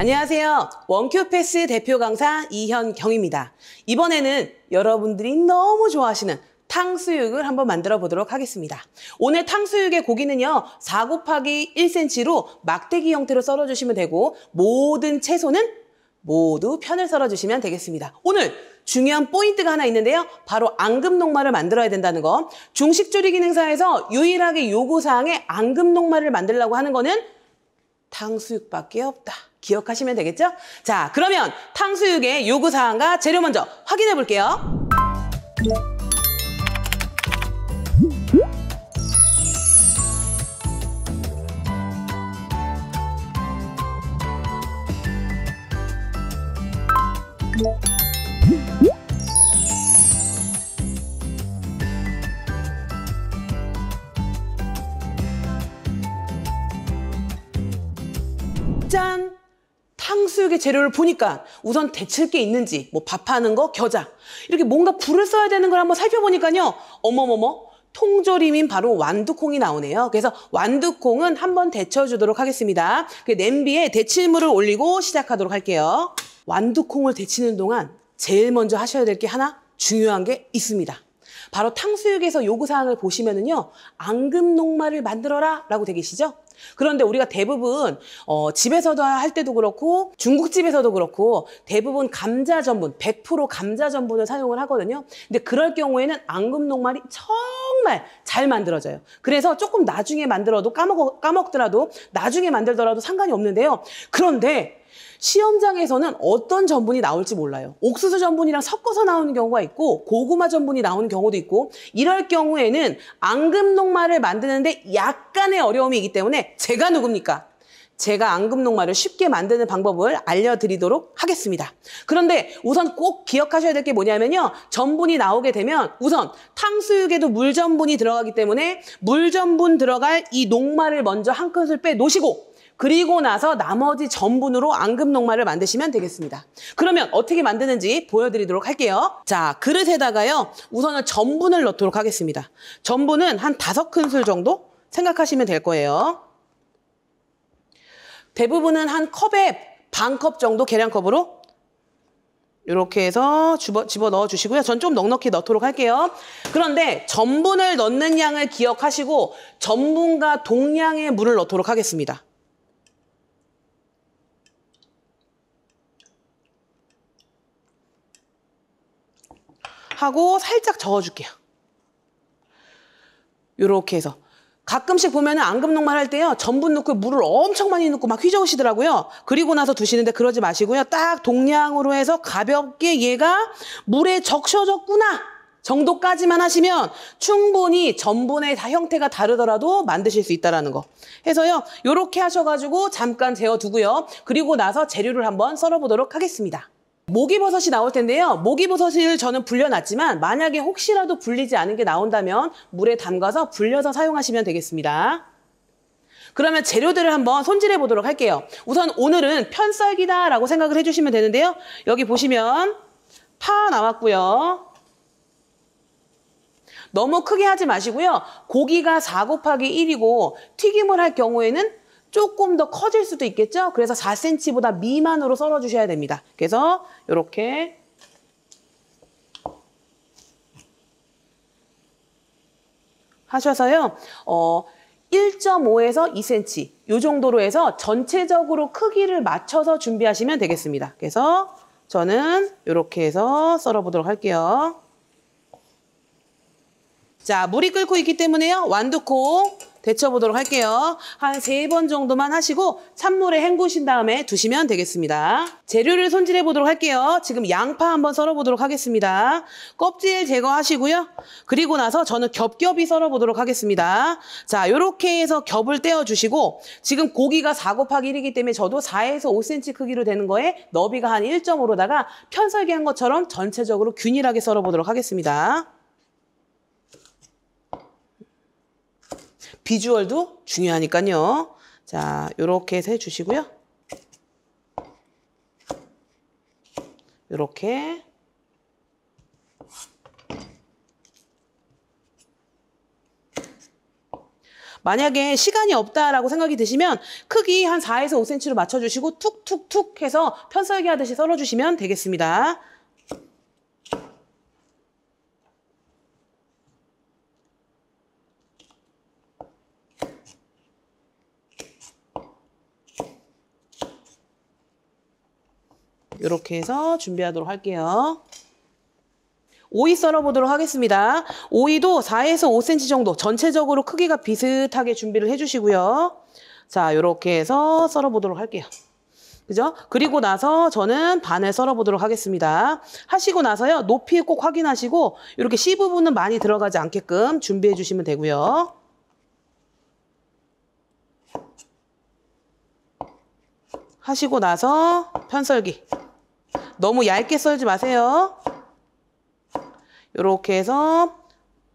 안녕하세요. 원큐패스 대표 강사 이현경입니다. 이번에는 여러분들이 너무 좋아하시는 탕수육을 한번 만들어 보도록 하겠습니다. 오늘 탕수육의 고기는요, 4 곱하기 1cm로 막대기 형태로 썰어주시면 되고, 모든 채소는 모두 편을 썰어주시면 되겠습니다. 오늘 중요한 포인트가 하나 있는데요. 바로 앙금녹말을 만들어야 된다는 거. 중식조리 기능사에서 유일하게 요구사항에 앙금녹말을 만들려고 하는 거는 탕수육밖에 없다. 기억하시면 되겠죠? 자, 그러면 탕수육의 요구사항과 재료 먼저 확인해 볼게요. 짠! 탕수육의 재료를 보니까 우선 데칠 게 있는지, 뭐 밥하는 거, 겨자, 이렇게 뭔가 불을 써야 되는 걸 한번 살펴보니까요. 어머머머, 통조림인 바로 완두콩이 나오네요. 그래서 완두콩은 한번 데쳐주도록 하겠습니다. 냄비에 데칠물을 올리고 시작하도록 할게요. 완두콩을 데치는 동안 제일 먼저 하셔야 될 게 하나 중요한 게 있습니다. 바로 탕수육에서 요구사항을 보시면은요, 앙금녹말을 만들어라 라고 되어 계시죠? 그런데 우리가 대부분 집에서도 할 때도 그렇고 중국집에서도 그렇고 대부분 감자 전분, 100% 감자 전분을 사용을 하거든요. 근데 그럴 경우에는 앙금녹말이 정말 잘 만들어져요. 그래서 조금 나중에 만들어도 까먹더라도 나중에 만들더라도 상관이 없는데요. 그런데 시험장에서는 어떤 전분이 나올지 몰라요. 옥수수 전분이랑 섞어서 나오는 경우가 있고 고구마 전분이 나오는 경우도 있고, 이럴 경우에는 앙금녹말을 만드는데 약간의 어려움이 있기 때문에 제가 누굽니까? 제가 앙금녹말을 쉽게 만드는 방법을 알려드리도록 하겠습니다. 그런데 우선 꼭 기억하셔야 될 게 뭐냐면요. 전분이 나오게 되면 우선 탕수육에도 물전분이 들어가기 때문에 물전분 들어갈 이 녹말을 먼저 한 큰술 빼 놓으시고, 그리고 나서 나머지 전분으로 앙금녹말을 만드시면 되겠습니다. 그러면 어떻게 만드는지 보여드리도록 할게요. 자, 그릇에다가요, 우선은 전분을 넣도록 하겠습니다. 전분은 한 5큰술 정도 생각하시면 될 거예요. 대부분은 한 컵에 반 컵 정도 계량컵으로 이렇게 해서 집어 넣어 주시고요. 전 좀 넉넉히 넣도록 할게요. 그런데 전분을 넣는 양을 기억하시고 전분과 동량의 물을 넣도록 하겠습니다. 하고 살짝 저어줄게요. 이렇게 해서 가끔씩 보면은 앙금녹말 할 때요, 전분 넣고 물을 엄청 많이 넣고 막 휘저으시더라고요. 그리고 나서 두시는데 그러지 마시고요. 딱 동량으로 해서 가볍게 얘가 물에 적셔졌구나 정도까지만 하시면 충분히 전분의 형태가 다르더라도 만드실 수 있다는 거. 해서요, 이렇게 하셔가지고 잠깐 재워두고요. 그리고 나서 재료를 한번 썰어보도록 하겠습니다. 목이버섯이 나올 텐데요. 목이버섯을 저는 불려놨지만 만약에 혹시라도 불리지 않은 게 나온다면 물에 담가서 불려서 사용하시면 되겠습니다. 그러면 재료들을 한번 손질해 보도록 할게요. 우선 오늘은 편썰기다라고 생각을 해주시면 되는데요. 여기 보시면 파 나왔고요. 너무 크게 하지 마시고요. 고기가 4 곱하기 1이고 튀김을 할 경우에는 조금 더 커질 수도 있겠죠? 그래서 4cm보다 미만으로 썰어주셔야 됩니다. 그래서 이렇게 하셔서요. 1.5에서 2cm 이 정도로 해서 전체적으로 크기를 맞춰서 준비하시면 되겠습니다. 그래서 저는 이렇게 해서 썰어보도록 할게요. 자, 물이 끓고 있기 때문에요. 완두콩 데쳐보도록 할게요. 한 3번 정도만 하시고 찬물에 헹구신 다음에 두시면 되겠습니다. 재료를 손질해 보도록 할게요. 지금 양파 한번 썰어 보도록 하겠습니다. 껍질 제거하시고요. 그리고 나서 저는 겹겹이 썰어 보도록 하겠습니다. 자, 이렇게 해서 겹을 떼어 주시고, 지금 고기가 4 곱하기 1이기 때문에 저도 4에서 5cm 크기로 되는 거에 너비가 한 1.5로다가 편썰기 한 것처럼 전체적으로 균일하게 썰어 보도록 하겠습니다. 비주얼도 중요하니까요. 자, 이렇게 해서 해주시고요. 이렇게. 만약에 시간이 없다라고 생각이 드시면 크기 한 4에서 5cm로 맞춰주시고 툭툭툭 해서 편썰기 하듯이 썰어주시면 되겠습니다. 이렇게 해서 준비하도록 할게요. 오이 썰어보도록 하겠습니다. 오이도 4에서 5cm 정도 전체적으로 크기가 비슷하게 준비를 해주시고요. 자, 이렇게 해서 썰어보도록 할게요. 그죠? 그리고 나서 저는 반을 썰어보도록 하겠습니다. 하시고 나서요, 높이 꼭 확인하시고 이렇게 C 부분은 많이 들어가지 않게끔 준비해 주시면 되고요. 하시고 나서 편썰기. 너무 얇게 썰지 마세요. 이렇게 해서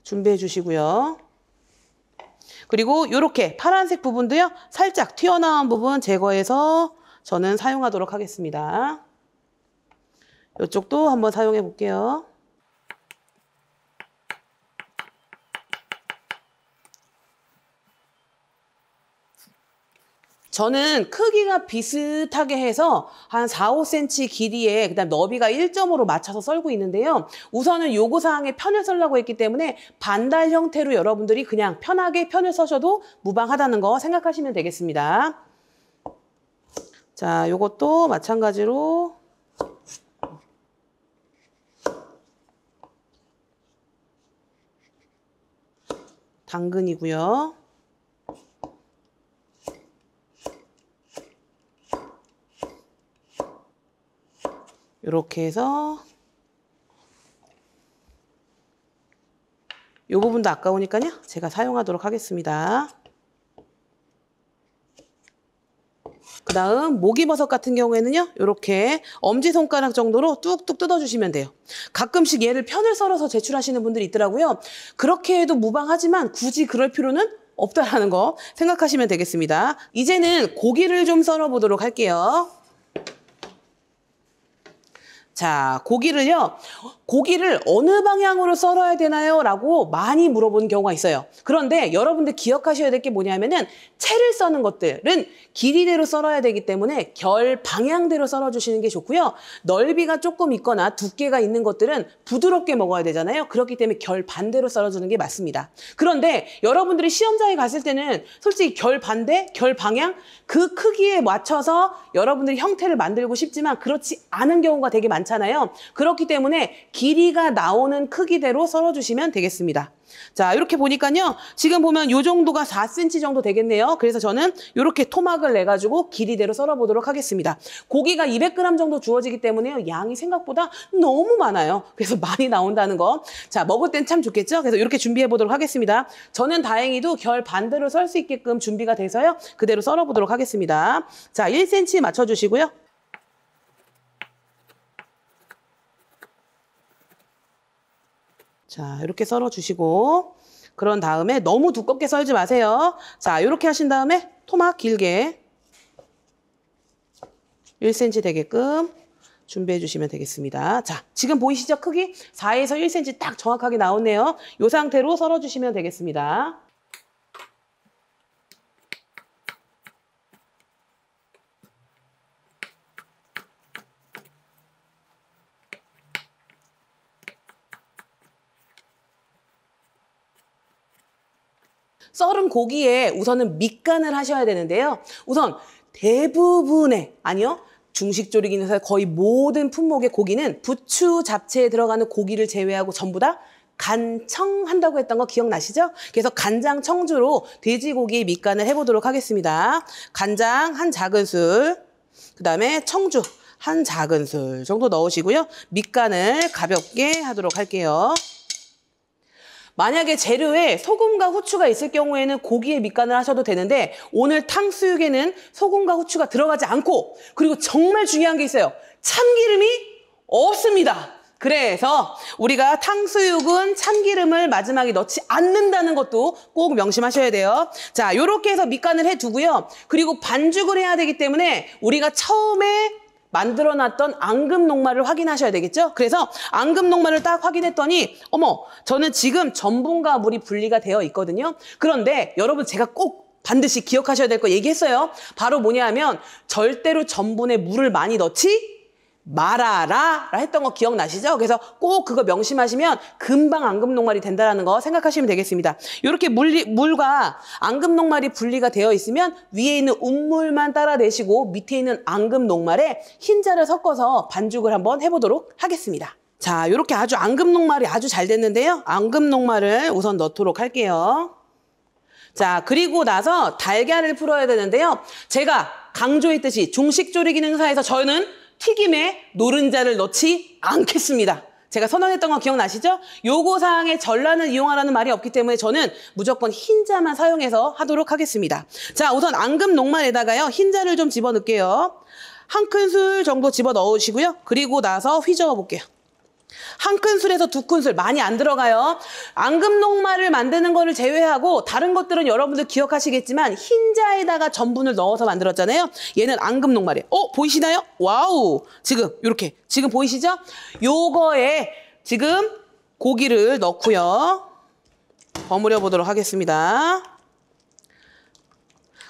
준비해 주시고요. 그리고 이렇게 파란색 부분도요, 살짝 튀어나온 부분 제거해서 저는 사용하도록 하겠습니다. 이쪽도 한번 사용해 볼게요. 저는 크기가 비슷하게 해서 한 4, 5cm 길이에 그다음 너비가 1점으로 맞춰서 썰고 있는데요. 우선은 요구사항에 편을 썰라고 했기 때문에 반달 형태로 여러분들이 그냥 편하게 편을 써셔도 무방하다는 거 생각하시면 되겠습니다. 자, 요것도 마찬가지로 당근이고요. 이렇게 해서 이 부분도 아까우니까요, 제가 사용하도록 하겠습니다. 그 다음 목이버섯 같은 경우에는요, 이렇게 엄지손가락 정도로 뚝뚝 뜯어주시면 돼요. 가끔씩 얘를 편을 썰어서 제출하시는 분들이 있더라고요. 그렇게 해도 무방하지만 굳이 그럴 필요는 없다라는 거 생각하시면 되겠습니다. 이제는 고기를 좀 썰어보도록 할게요. 자, 고기를 어느 방향으로 썰어야 되나요? 라고 많이 물어보는 경우가 있어요. 그런데 여러분들 기억하셔야 될 게 뭐냐면은 채를 써는 것들은 길이대로 썰어야 되기 때문에 결 방향대로 썰어주시는 게 좋고요. 넓이가 조금 있거나 두께가 있는 것들은 부드럽게 먹어야 되잖아요. 그렇기 때문에 결 반대로 썰어주는 게 맞습니다. 그런데 여러분들이 시험장에 갔을 때는 솔직히 결 반대, 결 방향 그 크기에 맞춰서 여러분들이 형태를 만들고 싶지만 그렇지 않은 경우가 되게 많잖아요. 그렇기 때문에 길이가 나오는 크기대로 썰어주시면 되겠습니다. 자, 이렇게 보니까요, 지금 보면 이 정도가 4cm 정도 되겠네요. 그래서 저는 이렇게 토막을 내가지고 길이대로 썰어보도록 하겠습니다. 고기가 200g 정도 주어지기 때문에요, 양이 생각보다 너무 많아요. 그래서 많이 나온다는 거. 자, 먹을 땐 참 좋겠죠? 그래서 이렇게 준비해보도록 하겠습니다. 저는 다행히도 결 반대로 썰 수 있게끔 준비가 돼서요, 그대로 썰어보도록 하겠습니다. 자, 1cm 맞춰주시고요. 자, 이렇게 썰어주시고 그런 다음에 너무 두껍게 썰지 마세요. 자, 이렇게 하신 다음에 토막 길게 1cm 되게끔 준비해 주시면 되겠습니다. 자, 지금 보이시죠? 크기 4에서 1cm 딱 정확하게 나오네요. 이 상태로 썰어주시면 되겠습니다. 썰은 고기에 우선은 밑간을 하셔야 되는데요. 우선 대부분의, 아니요, 중식조리기에서 거의 모든 품목의 고기는 부추, 잡채에 들어가는 고기를 제외하고 전부 다 간청한다고 했던 거 기억나시죠? 그래서 간장 청주로 돼지고기 밑간을 해보도록 하겠습니다. 간장 한 작은술, 그 다음에 청주 한 작은술 정도 넣으시고요. 밑간을 가볍게 하도록 할게요. 만약에 재료에 소금과 후추가 있을 경우에는 고기에 밑간을 하셔도 되는데 오늘 탕수육에는 소금과 후추가 들어가지 않고, 그리고 정말 중요한 게 있어요. 참기름이 없습니다. 그래서 우리가 탕수육은 참기름을 마지막에 넣지 않는다는 것도 꼭 명심하셔야 돼요. 자, 요렇게 해서 밑간을 해두고요. 그리고 반죽을 해야 되기 때문에 우리가 처음에 만들어놨던 앙금 녹말을 확인하셔야 되겠죠? 그래서 앙금 녹말을 딱 확인했더니 어머, 저는 지금 전분과 물이 분리가 되어 있거든요. 그런데 여러분 제가 꼭 반드시 기억하셔야 될 거 얘기했어요. 바로 뭐냐 하면 절대로 전분에 물을 많이 넣지 말아라 했던 거 기억나시죠? 그래서 꼭 그거 명심하시면 금방 앙금 녹말이 된다는 거 생각하시면 되겠습니다. 이렇게 물과 앙금 녹말이 분리가 되어 있으면 위에 있는 운물만 따라내시고 밑에 있는 앙금 녹말에 흰자를 섞어서 반죽을 한번 해보도록 하겠습니다. 자, 이렇게 아주 앙금 녹말이 아주 잘 됐는데요. 앙금 녹말을 우선 넣도록 할게요. 자, 그리고 나서 달걀을 풀어야 되는데요. 제가 강조했듯이 중식조리 기능사에서 저는 튀김에 노른자를 넣지 않겠습니다. 제가 선언했던 거 기억나시죠? 요거사항에 전란을 이용하라는 말이 없기 때문에 저는 무조건 흰자만 사용해서 하도록 하겠습니다. 자, 우선 앙금 녹말에다가요. 흰자를 좀 집어넣을게요. 한 큰술 정도 집어넣으시고요. 그리고 나서 휘저어 볼게요. 한 큰술에서 두 큰술, 많이 안 들어가요. 앙금 녹말을 만드는 거를 제외하고 다른 것들은 여러분들 기억하시겠지만 흰자에다가 전분을 넣어서 만들었잖아요. 얘는 앙금 녹말이에요. 보이시나요? 와우! 지금 이렇게 지금 보이시죠? 요거에 지금 고기를 넣고요. 버무려 보도록 하겠습니다.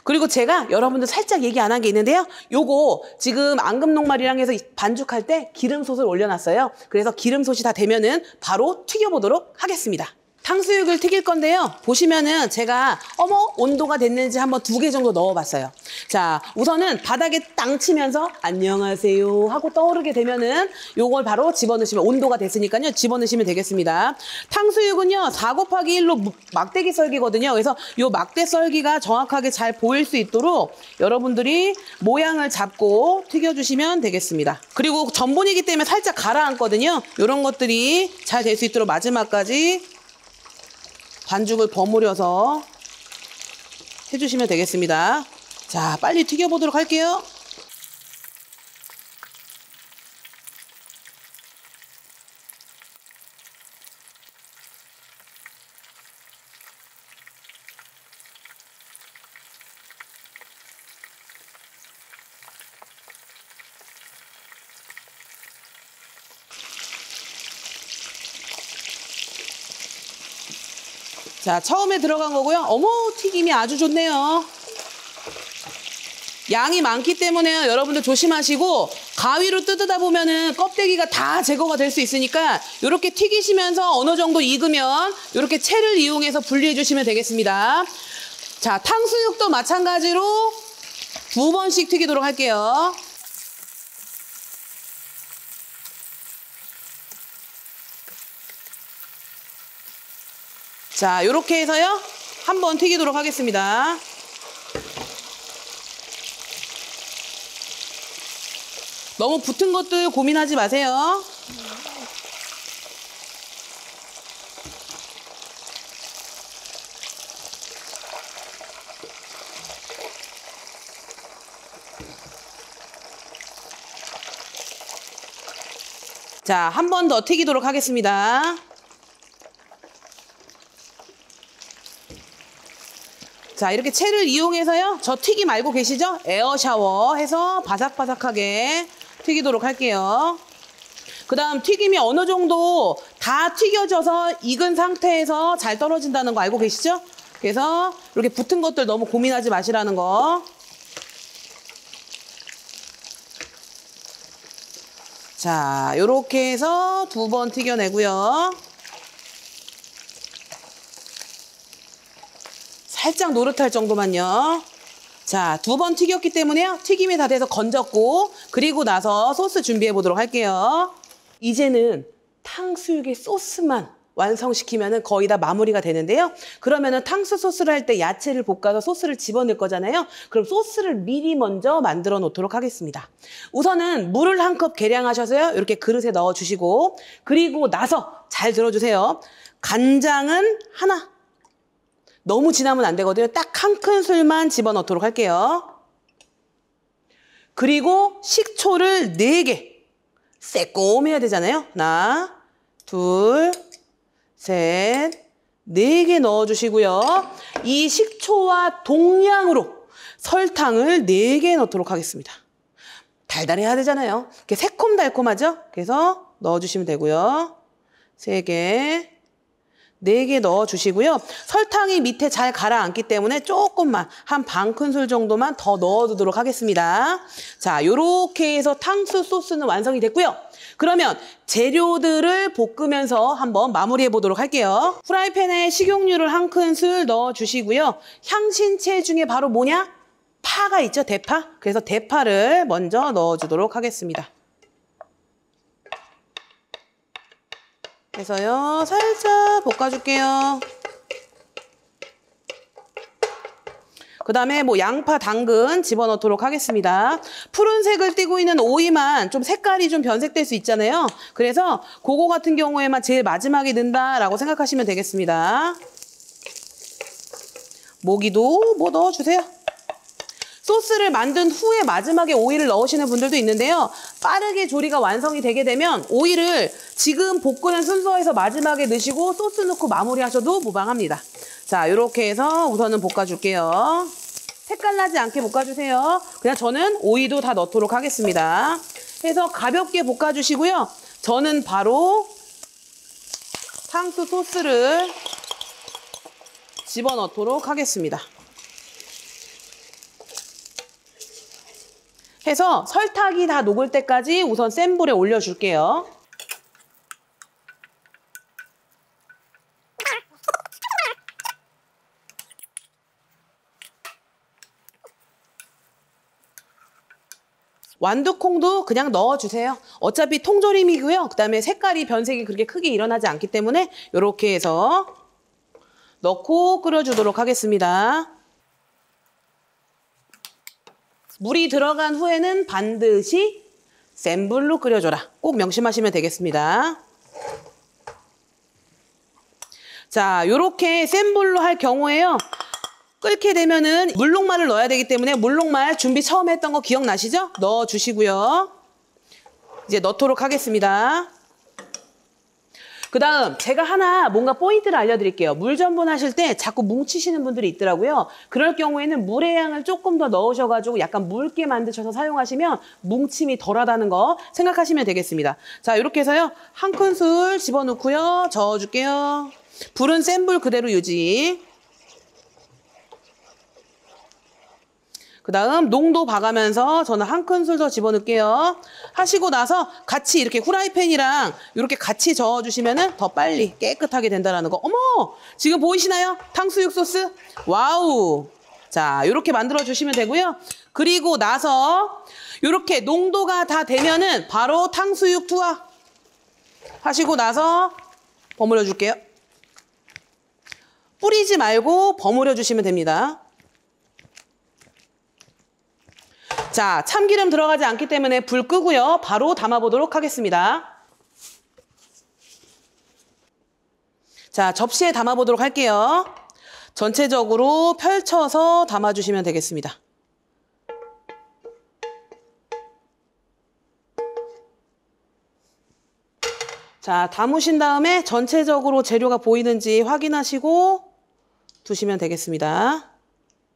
그리고 제가 여러분들 살짝 얘기 안 한 게 있는데요. 요거 지금 앙금 녹말이랑 해서 반죽할 때 기름솥을 올려놨어요. 그래서 기름솥이 다 되면은 바로 튀겨보도록 하겠습니다. 탕수육을 튀길 건데요. 보시면은 제가 온도가 됐는지 한번 2개 정도 넣어봤어요. 자, 우선은 바닥에 땅 치면서 안녕하세요 하고 떠오르게 되면은 요걸 바로 집어넣으시면 온도가 됐으니까요. 집어넣으시면 되겠습니다. 탕수육은요 4곱하기1로 막대기 썰기거든요. 그래서 요 막대 썰기가 정확하게 잘 보일 수 있도록 여러분들이 모양을 잡고 튀겨주시면 되겠습니다. 그리고 전분이기 때문에 살짝 가라앉거든요. 요런 것들이 잘 될 수 있도록 마지막까지 반죽을 버무려서 해주시면 되겠습니다. 자, 빨리 튀겨보도록 할게요. 자, 처음에 들어간 거고요. 어머, 튀김이 아주 좋네요. 양이 많기 때문에 여러분들 조심하시고 가위로 뜯다 보면은 껍데기가 다 제거가 될 수 있으니까 이렇게 튀기시면서 어느 정도 익으면 이렇게 채를 이용해서 분리해 주시면 되겠습니다. 자, 탕수육도 마찬가지로 2번씩 튀기도록 할게요. 자, 요렇게 해서요. 한번 튀기도록 하겠습니다. 너무 붙은 것들 고민하지 마세요. 자, 한 번 더 튀기도록 하겠습니다. 자, 이렇게 채를 이용해서요. 저 튀김 알고 계시죠? 에어 샤워 해서 바삭바삭하게 튀기도록 할게요. 그 다음 튀김이 어느 정도 다 튀겨져서 익은 상태에서 잘 떨어진다는 거 알고 계시죠? 그래서 이렇게 붙은 것들 너무 고민하지 마시라는 거. 자, 요렇게 해서 2번 튀겨내고요. 살짝 노릇할 정도만요. 자, 2번 튀겼기 때문에요. 튀김이 다 돼서 건졌고 그리고 나서 소스 준비해 보도록 할게요. 이제는 탕수육의 소스만 완성시키면 거의 다 마무리가 되는데요. 그러면은 탕수 소스를 할 때 야채를 볶아서 소스를 집어넣을 거잖아요. 그럼 소스를 미리 먼저 만들어 놓도록 하겠습니다. 우선은 물을 1컵 계량하셔서요. 이렇게 그릇에 넣어 주시고 그리고 나서 잘 들어주세요. 간장은 하나. 너무 진하면 안 되거든요. 딱 1큰술만 집어넣도록 할게요. 그리고 식초를 4개. 새콤해야 되잖아요. 하나, 둘, 셋, 4개 넣어주시고요. 이 식초와 동량으로 설탕을 4개 넣도록 하겠습니다. 달달해야 되잖아요. 이렇게 새콤달콤하죠? 그래서 넣어주시면 되고요. 3개, 4개 넣어주시고요. 설탕이 밑에 잘 가라앉기 때문에 조금만, 한 반 큰술 정도만 더 넣어두도록 하겠습니다. 자, 요렇게 해서 탕수육 소스는 완성이 됐고요. 그러면 재료들을 볶으면서 한번 마무리해 보도록 할게요. 프라이팬에 식용유를 한 큰술 넣어주시고요. 향신채 중에 바로 뭐냐? 파가 있죠, 대파. 그래서 대파를 먼저 넣어주도록 하겠습니다. 그래서요, 살짝 볶아줄게요. 그 다음에 뭐 양파, 당근 집어넣도록 하겠습니다. 푸른색을 띠고 있는 오이만 좀 색깔이 좀 변색될 수 있잖아요. 그래서 그거 같은 경우에만 제일 마지막에 넣는다라고 생각하시면 되겠습니다. 모기도 뭐 넣어주세요. 소스를 만든 후에 마지막에 오이를 넣으시는 분들도 있는데요. 빠르게 조리가 완성이 되게 되면 오이를 지금 볶는 순서에서 마지막에 넣으시고 소스 넣고 마무리하셔도 무방합니다. 자, 이렇게 해서 우선은 볶아줄게요. 색깔 나지 않게 볶아주세요. 그냥 저는 오이도 다 넣도록 하겠습니다. 해서 가볍게 볶아주시고요. 저는 바로 탕수 소스를 집어넣도록 하겠습니다. 해서 설탕이 다 녹을 때까지 우선 센 불에 올려줄게요. 완두콩도 그냥 넣어주세요. 어차피 통조림이고요. 그 다음에 색깔이 변색이 그렇게 크게 일어나지 않기 때문에 이렇게 해서 넣고 끓여주도록 하겠습니다. 물이 들어간 후에는 반드시 센 불로 끓여줘라. 꼭 명심하시면 되겠습니다. 자, 요렇게 센 불로 할 경우에요. 끓게 되면은 물녹말을 넣어야 되기 때문에 물녹말 준비 처음에 했던 거 기억나시죠? 넣어주시고요. 이제 넣도록 하겠습니다. 그 다음 제가 하나 뭔가 포인트를 알려드릴게요. 물 전분하실 때 자꾸 뭉치시는 분들이 있더라고요. 그럴 경우에는 물의 양을 조금 더 넣으셔가지고 약간 묽게 만드셔서 사용하시면 뭉침이 덜하다는 거 생각하시면 되겠습니다. 자, 이렇게 해서요. 한 큰술 집어넣고요. 저어줄게요. 불은 센 불 그대로 유지. 그 다음 농도 봐가면서 저는 한 큰술 더 집어넣을게요. 하시고 나서 같이 이렇게 후라이팬이랑 이렇게 같이 저어주시면 더 빨리 깨끗하게 된다는 거. 어머! 지금 보이시나요? 탕수육 소스? 와우! 자, 이렇게 만들어주시면 되고요. 그리고 나서 이렇게 농도가 다 되면은 바로 탕수육 투하 하시고 나서 버무려 줄게요. 뿌리지 말고 버무려 주시면 됩니다. 자, 참기름 들어가지 않기 때문에 불 끄고요. 바로 담아보도록 하겠습니다. 자, 접시에 담아보도록 할게요. 전체적으로 펼쳐서 담아주시면 되겠습니다. 자, 담으신 다음에 전체적으로 재료가 보이는지 확인하시고 두시면 되겠습니다.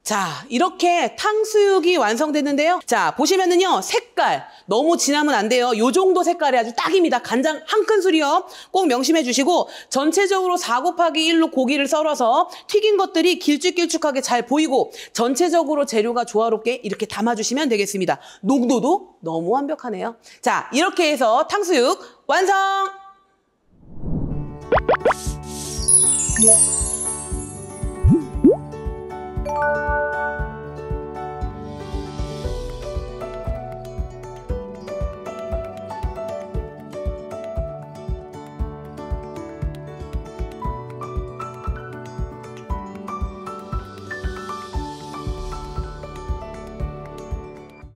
자, 이렇게 탕수육이 완성됐는데요. 자, 보시면은요, 색깔 너무 진하면 안 돼요. 요 정도 색깔이 아주 딱입니다. 간장 한 큰술이요. 꼭 명심해 주시고 전체적으로 4 곱하기 1로 고기를 썰어서 튀긴 것들이 길쭉길쭉하게 잘 보이고 전체적으로 재료가 조화롭게 이렇게 담아주시면 되겠습니다. 농도도 너무 완벽하네요. 자, 이렇게 해서 탕수육 완성!